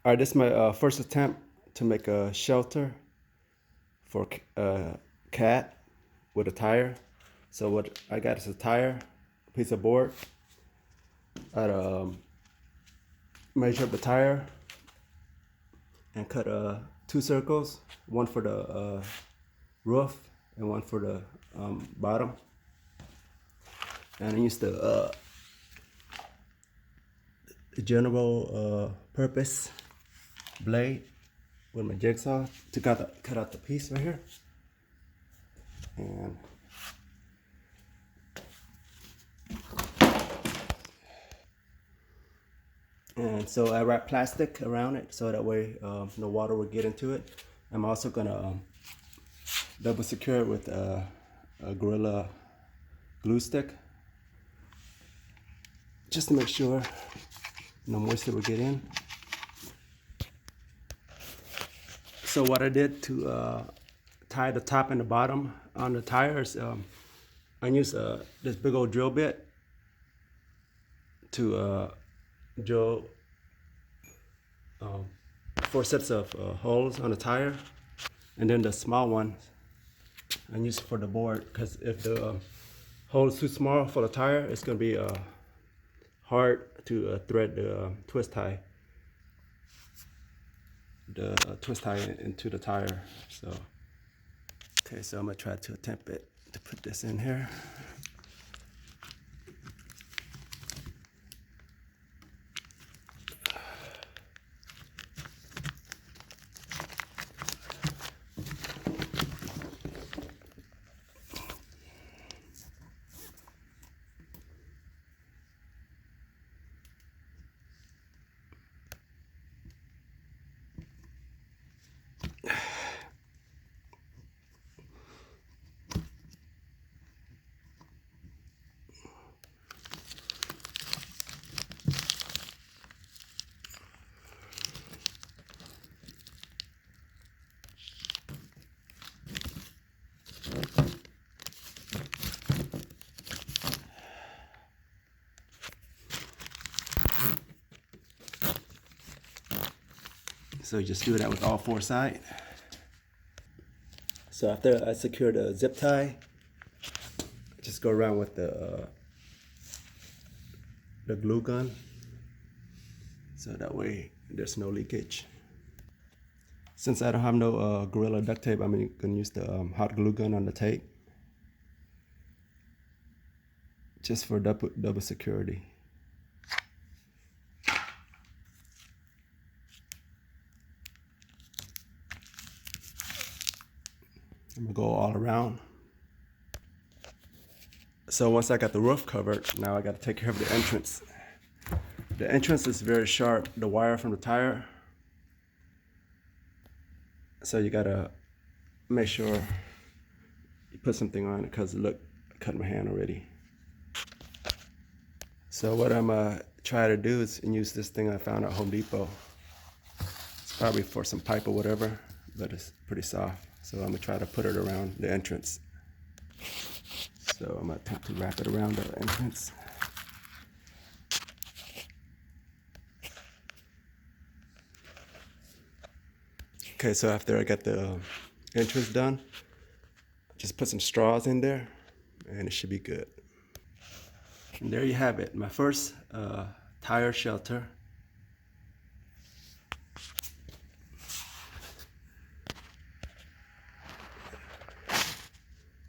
All right, this is my first attempt to make a shelter for a cat with a tire. So what I got is a tire, a piece of board. I measure up the tire and cut two circles, one for the roof and one for the bottom. And I used the general purpose blade with my jigsaw to cut out the piece right here. And so I wrap plastic around it so that way no water will get into it. I'm also gonna double secure it with a Gorilla glue stick just to make sure no moisture will get in. So what I did to tie the top and the bottom on the tires, I used this big old drill bit to drill 4 sets of holes on the tire, and then the small one I use for the board, because if the hole is too small for the tire, it's going to be hard to thread the twist tie into the tire. So okay, so I'm gonna try to attempt it to put this in here. So you just do that with all 4 sides. So after I secure the zip tie, just go around with the glue gun, so that way there's no leakage. Since I don't have no Gorilla duct tape, I'm gonna use the hot glue gun on the tape, just for double security. I'm gonna go all around. So once I got the roof covered, now I got to take care of the entrance. The entrance is very sharp, the wire from the tire. So you gotta make sure you put something on it, because look, I cut my hand already. So what I'm gonna try to do is use this thing I found at Home Depot. It's probably for some pipe or whatever, but it's pretty soft. So I'm gonna try to put it around the entrance. So I'm gonna attempt to wrap it around the entrance. Okay, so after I got the entrance done, just put some straws in there and it should be good. And there you have it, my first tire shelter.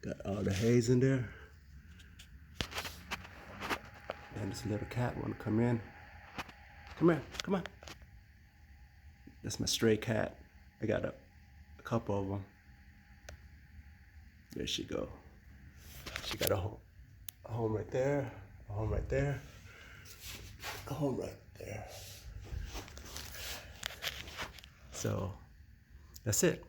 Got all the haze in there. And this little cat wanna come in. Come here, come on. That's my stray cat. I got a couple of them. There she go. She got a home right there, a home right there, a home right there. So that's it.